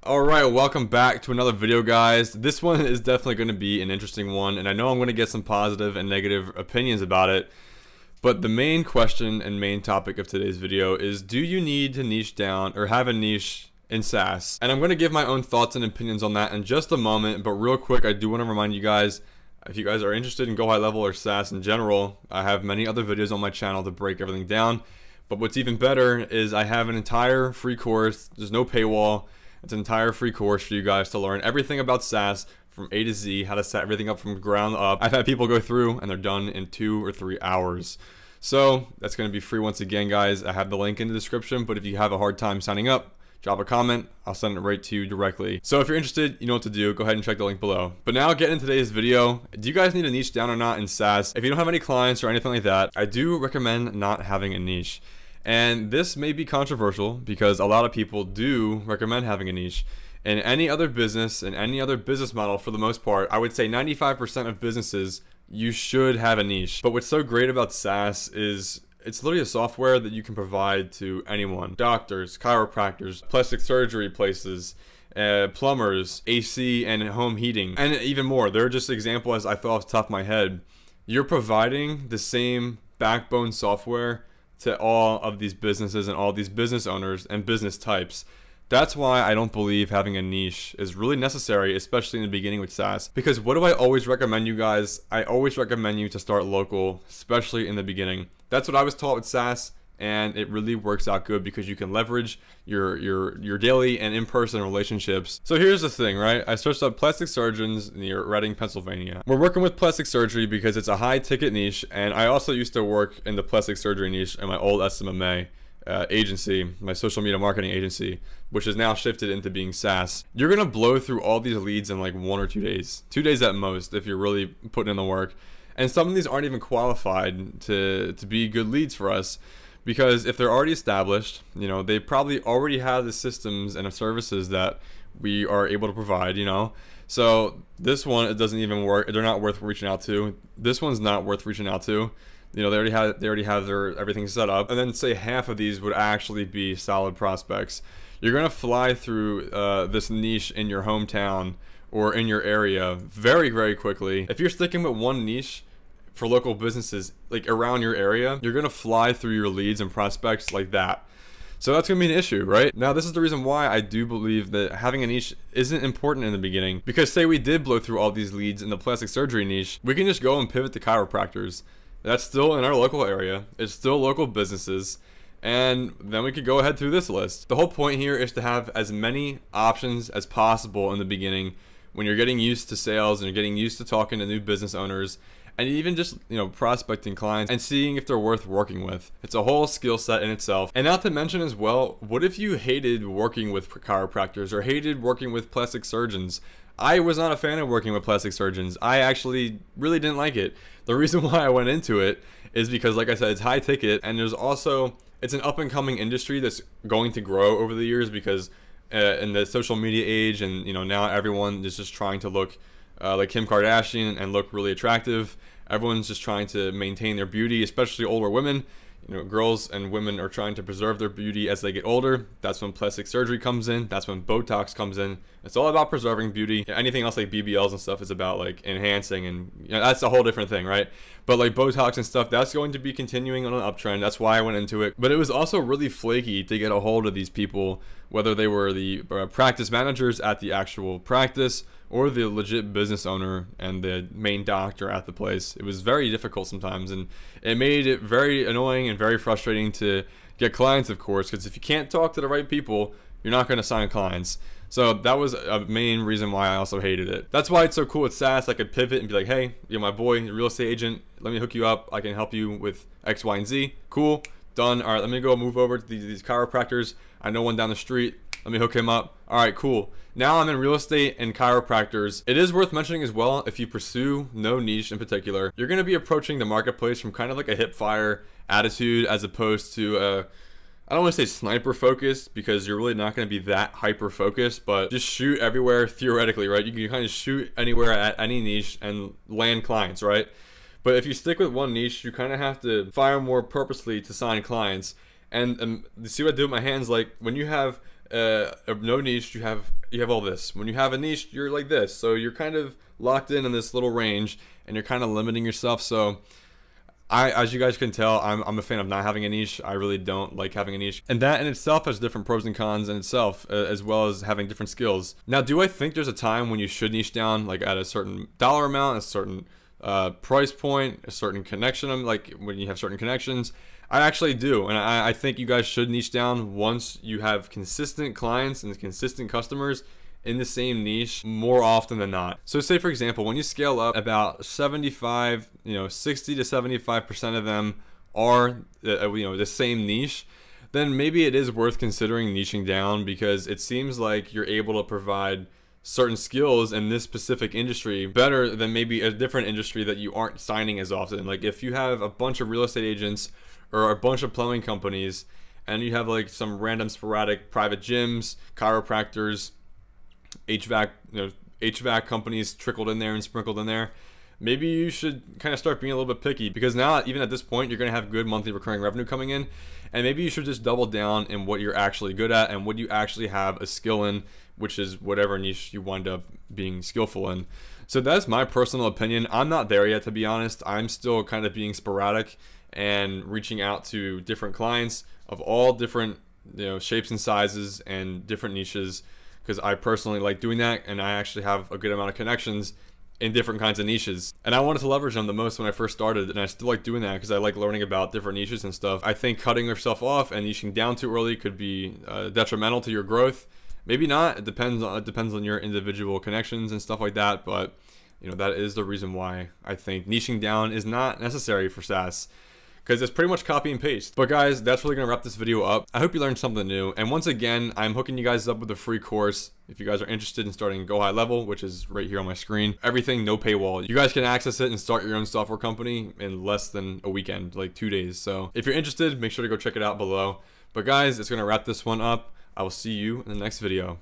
Alright, welcome back to another video, guys. This one is definitely going to be an interesting one, and I know I'm going to get some positive and negative opinions about it. But the main question and main topic of today's video is, do you need to niche down or have a niche in SaaS? And I'm going to give my own thoughts and opinions on that in just a moment, but real quick, I do want to remind you guys, if you guys are interested in GoHighLevel or SaaS in general, I have many other videos on my channel to break everything down. But what's even better is I have an entire free course. There's no paywall. It's an entire free course for you guys to learn everything about SaaS from A to Z, how to set everything up from ground up. I've had people go through and they're done in 2 or 3 hours. So that's going to be free once again, guys. I have the link in the description, but if you have a hard time signing up, drop a comment. I'll send it right to you directly. So if you're interested, you know what to do. Go ahead and check the link below. But now getting into today's video, do you guys need a niche down or not in SaaS? If you don't have any clients or anything like that, I do recommend not having a niche. And this may be controversial because a lot of people do recommend having a niche. In any other business, in any other business model, for the most part, I would say 95% of businesses, you should have a niche. But what's so great about SaaS is it's literally a software that you can provide to anyone. Doctors, chiropractors, plastic surgery places, plumbers, AC and home heating, and even more. They're just examples I thought off the top of my head. You're providing the same backbone software to all of these businesses and all these business owners and business types. That's why I don't believe having a niche is really necessary, especially in the beginning with SaaS. Because what do I always recommend you guys? I always recommend you to start local, especially in the beginning. That's what I was taught with SaaS, and it really works out good because you can leverage your daily and in-person relationships. So here's the thing, right? I searched up plastic surgeons near Reading, Pennsylvania. We're working with plastic surgery because it's a high ticket niche, and I also used to work in the plastic surgery niche in my old SMMA agency, my social media marketing agency, which has now shifted into being SaaS. You're gonna blow through all these leads in like 1 or 2 days. 2 days at most if you're really putting in the work. And some of these aren't even qualified to be good leads for us. Because if they're already established, you know, they probably already have the systems and the services that we are able to provide, you know. So this one, it doesn't even work. They're not worth reaching out to. This one's not worth reaching out to. You know, they already have their everything set up. And then say half of these would actually be solid prospects. You're gonna fly through this niche in your hometown or in your area very, very quickly. If you're sticking with one niche for local businesses like around your area, you're gonna fly through your leads and prospects like that. So that's gonna be an issue, right? Now this is the reason why I do believe that having a niche isn't important in the beginning, because say we did blow through all these leads in the plastic surgery niche, we can just go and pivot to chiropractors. That's still in our local area, it's still local businesses, and then we could go ahead through this list. The whole point here is to have as many options as possible in the beginning when you're getting used to sales and you're getting used to talking to new business owners, and even just, you know, prospecting clients and seeing if they're worth working with. It's a whole skill set in itself. And not to mention as well, what if you hated working with chiropractors or hated working with plastic surgeons? I was not a fan of working with plastic surgeons. I actually really didn't like it. The reason why I went into it is because, like I said, it's high ticket, and there's also, it's an up and coming industry that's going to grow over the years because in the social media age, and you know, now everyone is just trying to look like Kim Kardashian and look really attractive. Everyone's just trying to maintain their beauty, especially older women. You know, girls and women are trying to preserve their beauty as they get older. That's when plastic surgery comes in. That's when Botox comes in. It's all about preserving beauty. Anything else like BBLs and stuff is about like enhancing, and you know, that's a whole different thing, right? But like Botox and stuff, that's going to be continuing on an uptrend. That's why I went into it. But it was also really flaky to get a hold of these people, whether they were the practice managers at the actual practice or the legit business owner and the main doctor at the place. It was very difficult sometimes, and it made it very annoying and very frustrating to get clients, of course, because if you can't talk to the right people, you're not going to sign clients. So that was a main reason why I also hated it. That's why it's so cool with SaaS. I could pivot and be like, hey, you're my boy, real estate agent. Let me hook you up. I can help you with X, Y, and Z. Cool, done. All right, let me go move over to these chiropractors. I know one down the street. Let me hook him up. All right, cool. Now I'm in real estate and chiropractors. It is worth mentioning as well, if you pursue no niche in particular, you're going to be approaching the marketplace from kind of like a hip fire attitude, as opposed to I don't want to say sniper focused, because you're really not going to be that hyper focused, but just shoot everywhere theoretically, right? You can kind of shoot anywhere at any niche and land clients, right? But if you stick with one niche, you kind of have to fire more purposely to sign clients. And see what I do with my hands, like when you have no niche, you have all this. When you have a niche, you're like this. So you're kind of locked in this little range, and you're kind of limiting yourself. So as you guys can tell, I'm a fan of not having a niche. I really don't like having a niche. And that in itself has different pros and cons in itself, as well as having different skills. Now, do I think there's a time when you should niche down, like at a certain dollar amount, a certain price point, a certain connection, like when you have certain connections? I actually do. And I think you guys should niche down once you have consistent clients and consistent customers in the same niche more often than not. So say for example, when you scale up, about 60 to 75% of them are the same niche, then maybe it is worth considering niching down, because it seems like you're able to provide certain skills in this specific industry better than maybe a different industry that you aren't signing as often. Like if you have a bunch of real estate agents or a bunch of plumbing companies, and you have like some random sporadic private gyms, chiropractors, HVAC companies trickled in there and sprinkled in there, maybe you should kind of start being a little bit picky, because now even at this point you're going to have good monthly recurring revenue coming in, and maybe you should just double down in what you're actually good at and what you actually have a skill in, which is whatever niche you wind up being skillful in. So that's my personal opinion. I'm not there yet, to be honest. I'm still kind of being sporadic and reaching out to different clients of all different shapes and sizes and different niches, because I personally like doing that, and I actually have a good amount of connections in different kinds of niches, and I wanted to leverage them the most when I first started, and I still like doing that because I like learning about different niches and stuff. I think cutting yourself off and niching down too early could be detrimental to your growth. Maybe not. It depends on your individual connections and stuff like that, but that is the reason why I think niching down is not necessary for SaaS, because it's pretty much copy and paste. But guys, that's really gonna wrap this video up. I hope you learned something new. And once again, I'm hooking you guys up with a free course if you guys are interested in starting GoHighLevel, which is right here on my screen. Everything, no paywall. You guys can access it and start your own software company in less than a weekend, like 2 days. So if you're interested, make sure to go check it out below. But guys, it's gonna wrap this one up. I will see you in the next video.